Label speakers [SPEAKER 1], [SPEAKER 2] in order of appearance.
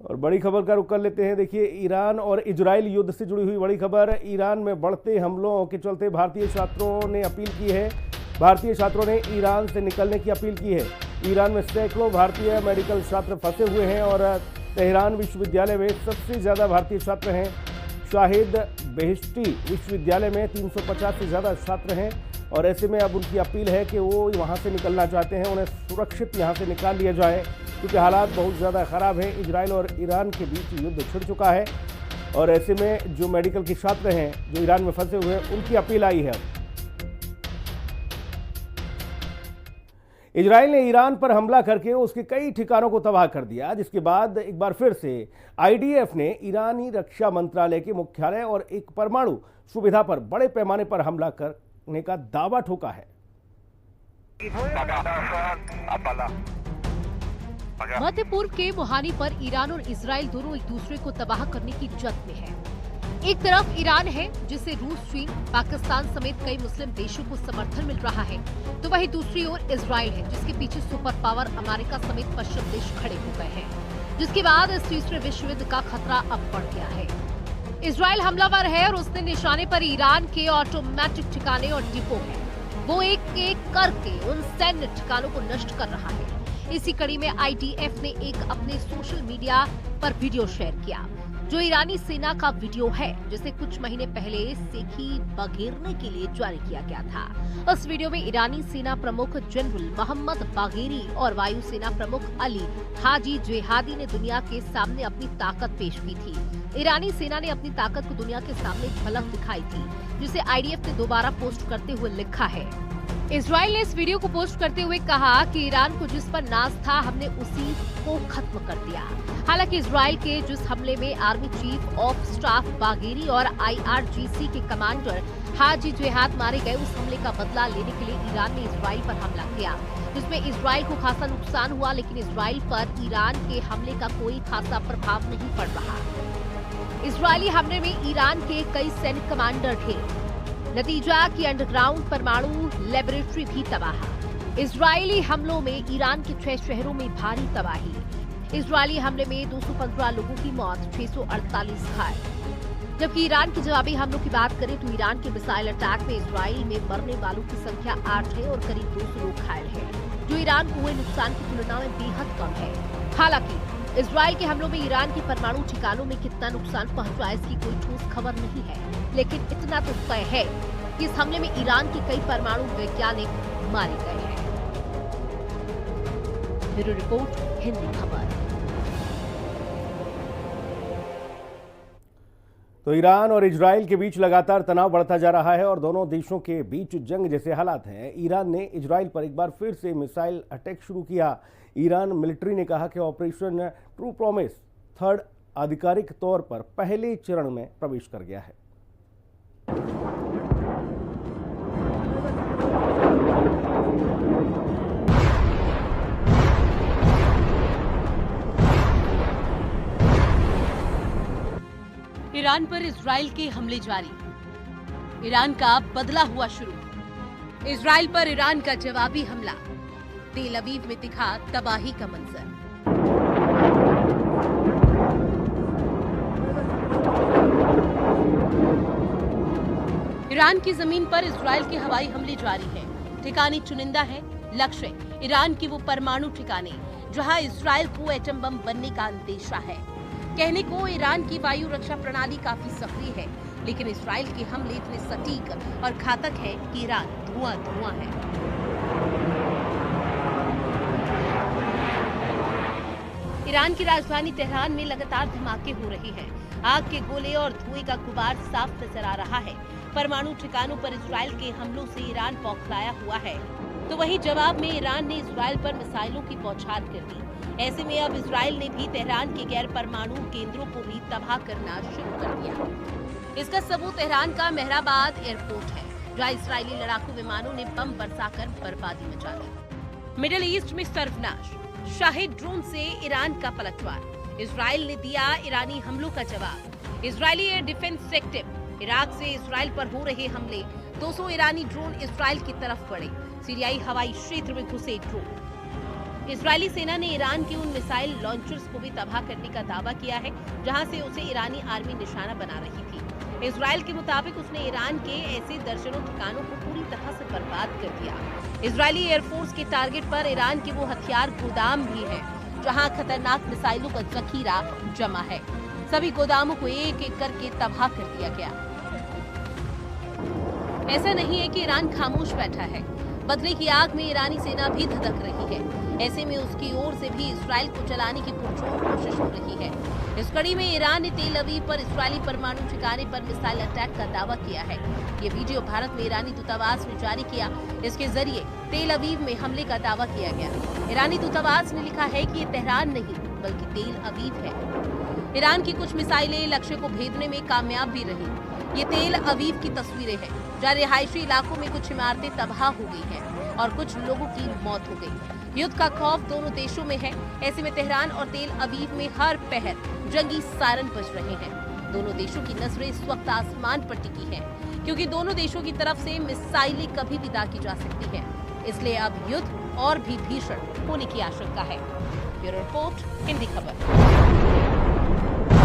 [SPEAKER 1] और बड़ी खबर का रुख कर लेते हैं। देखिए, ईरान और इजराइल युद्ध से जुड़ी हुई बड़ी खबर। ईरान में बढ़ते हमलों के चलते भारतीय छात्रों ने अपील की है। भारतीय छात्रों ने ईरान से निकलने की अपील की है। ईरान में सैकड़ों भारतीय मेडिकल छात्र फंसे हुए हैं और तेहरान विश्वविद्यालय में सबसे ज़्यादा भारतीय छात्र हैं। शाहिद बेहिश्ती विश्वविद्यालय में 350 से ज़्यादा छात्र हैं और ऐसे में अब उनकी अपील है कि वो वहाँ से निकलना चाहते हैं, उन्हें सुरक्षित यहाँ से निकाल लिया जाए क्योंकि हालात बहुत ज़्यादा ख़राब हैं। इजराइल और ईरान के बीच युद्ध छिड़ चुका है और ऐसे में जो मेडिकल के छात्र हैं जो ईरान में फंसे हुए हैं उनकी अपील आई है। इजराइल ने ईरान पर हमला करके उसके कई ठिकानों को तबाह कर दिया, जिसके बाद एक बार फिर से आईडीएफ ने ईरानी रक्षा मंत्रालय के मुख्यालय और एक परमाणु सुविधा पर बड़े पैमाने पर हमला करने का दावा ठोका है।
[SPEAKER 2] मध्य पूर्व के मुहानी पर ईरान और इजराइल दोनों एक दूसरे को तबाह करने की जद में है। एक तरफ ईरान है जिसे रूस, चीन, पाकिस्तान समेत कई मुस्लिम देशों को समर्थन मिल रहा है, तो वहीं दूसरी ओर इजराइल है जिसके पीछे सुपर पावर अमेरिका समेत पश्चिम देश खड़े हो गए हैं, जिसके बाद इस तीसरे विश्व युद्ध का खतरा अब बढ़ गया है। इजराइल हमलावर है और उसने निशाने पर ईरान के ऑटोमेटिक ठिकाने और डिपो है। वो एक एक करके उन सैन्य ठिकानों को नष्ट कर रहा है। इसी कड़ी में आईडीएफ ने एक अपने सोशल मीडिया पर वीडियो शेयर किया, जो ईरानी सेना का वीडियो है जिसे कुछ महीने पहले सेखी बघेरने के लिए जारी किया गया था। उस वीडियो में ईरानी सेना प्रमुख जनरल मोहम्मद बागेरी और वायुसेना प्रमुख अली हाजी जेहादी ने दुनिया के सामने अपनी ताकत पेश की थी। ईरानी सेना ने अपनी ताकत को दुनिया के सामने झलक दिखाई थी, जिसे आईडीएफ ने दोबारा पोस्ट करते हुए लिखा है। इजराइल ने इस वीडियो को पोस्ट करते हुए कहा कि ईरान को जिस पर नाज था हमने उसी को खत्म कर दिया। हालांकि इजराइल के जिस हमले में army chief of staff Bagheri और आईआरजीसी के कमांडर हाजी जेहाद मारे गए, उस हमले का बदला लेने के लिए ईरान ने इजराइल पर हमला किया, जिसमें इजराइल को खासा नुकसान हुआ, लेकिन इजराइल पर ईरान के हमले का कोई खासा प्रभाव नहीं पड़ रहा। इजरायली हमले में ईरान के कई सैनिक कमांडर थे। नतीजा की अंडरग्राउंड परमाणु लेबोरेटरी भी तबाह। इजरायली हमलों में ईरान के 6 शहरों में भारी तबाही। इजरायली हमले में 215 लोगों की मौत, 648 घायल। जबकि ईरान के जवाबी हमलों की बात करें तो ईरान के मिसाइल अटैक में इजराइल में मरने वालों की संख्या 8 है और करीब 200 लोग घायल हैं, जो ईरान को हुए नुकसान की तुलना में बेहद कम है। हालांकि इजराइल के हमलों में ईरान के परमाणु ठिकानों में कितना नुकसान पहुंचा इसकी कोई ठोस खबर नहीं है, लेकिन इतना तो तय है कि इस हमले में ईरान के कई परमाणु वैज्ञानिक मारे गए हैं। ब्यूरो रिपोर्ट, हिंदी खबर।
[SPEAKER 1] तो ईरान और इजराइल के बीच लगातार तनाव बढ़ता जा रहा है और दोनों देशों के बीच जंग जैसे हालात हैं। ईरान ने इजराइल पर एक बार फिर से मिसाइल अटैक शुरू किया। ईरान मिलिट्री ने कहा कि ऑपरेशन ट्रू प्रॉमिस 3rd आधिकारिक तौर पर पहले चरण में प्रवेश कर गया है।
[SPEAKER 3] ईरान पर इजराइल के हमले जारी। ईरान का बदला हुआ शुरू। इजराइल पर ईरान का जवाबी हमला। तेल अवीव में दिखा तबाही का मंजर। ईरान की जमीन पर इजराइल के हवाई हमले जारी हैं। ठिकाने चुनिंदा हैं। लक्ष्य ईरान के वो परमाणु ठिकाने जहां इजराइल को एटम बम बनने का अंदेशा है। कहने को ईरान की वायु रक्षा प्रणाली काफी सक्रिय है, लेकिन इजराइल के हमले इतने सटीक और घातक हैं कि ईरान धुआं-धुआं है। ईरान की राजधानी तेहरान में लगातार धमाके हो रहे हैं। आग के गोले और धुएं का गुबार साफ नजर आ रहा है। परमाणु ठिकानों पर इजराइल के हमलों से ईरान बौखलाया हुआ है, तो वहीं जवाब में ईरान ने इजराइल पर मिसाइलों की बौछार कर दी। ऐसे में अब इजराइल ने भी तेहरान के गैर परमाणु केंद्रों को भी तबाह करना शुरू कर दिया। इसका सबूत तेहरान का मेहराबाद एयरपोर्ट है, जहां इजरायली लड़ाकू विमानों ने बम बरसाकर बर्बादी मचा दी। मिडिल ईस्ट में सर्वनाश। शाहिद ड्रोन से ईरान का पलटवार। इजराइल ने दिया ईरानी हमलों का जवाब। Israeli air defence sector. Iraq से इजराइल पर हो रहे हमले। 200 ईरानी ड्रोन इजराइल की तरफ बढ़े। सीरियाई हवाई क्षेत्र में घुसे ड्रोन। इजरायली सेना ने ईरान के उन मिसाइल लॉन्चर्स को भी तबाह करने का दावा किया है जहां से उसे ईरानी आर्मी निशाना बना रही थी। इजराइल के मुताबिक उसने ईरान के ऐसे दर्जनों ठिकानों को पूरी तरह से बर्बाद कर दिया। इजरायली एयरफोर्स के टारगेट पर ईरान के वो हथियार गोदाम भी है जहां खतरनाक मिसाइलों का जखीरा जमा है। सभी गोदामों को एक एक करके तबाह कर दिया गया। ऐसा नहीं है कि ईरान खामोश बैठा है, बदले की आग में ईरानी सेना भी धधक रही है। ऐसे में उसकी ओर से भी इजराइल को चलाने की पुरजोर कोशिश हो रही है। इस कड़ी में ईरान ने तेल अवीव पर इजरायली परमाणु ठिकाने पर मिसाइल अटैक का दावा किया है। ये वीडियो भारत में ईरानी दूतावास ने जारी किया। इसके जरिए तेल अवीव में हमले का दावा किया गया। ईरानी दूतावास ने लिखा है कि ये तेहरान नहीं बल्कि तेल अवीव है। ईरान की कुछ मिसाइलें लक्ष्य को भेदने में कामयाब भी रही। ये तेल अवीव की तस्वीरें हैं जहाँ रिहायशी इलाकों में कुछ इमारतें तबाह हो गई हैं और कुछ लोगों की मौत हो गई। युद्ध का खौफ दोनों देशों में है। ऐसे में तेहरान और तेल अवीव में हर पहर जंगी सायरन बज रहे हैं। दोनों देशों की नजरें इस वक्त आसमान पर टिकी हैं, क्योंकि दोनों देशों की तरफ से मिसाइलें कभी भी दागी जा सकती हैं। इसलिए अब युद्ध और भी भीषण होने की आशंका है। ब्यूरो रिपोर्ट, हिंदी खबर।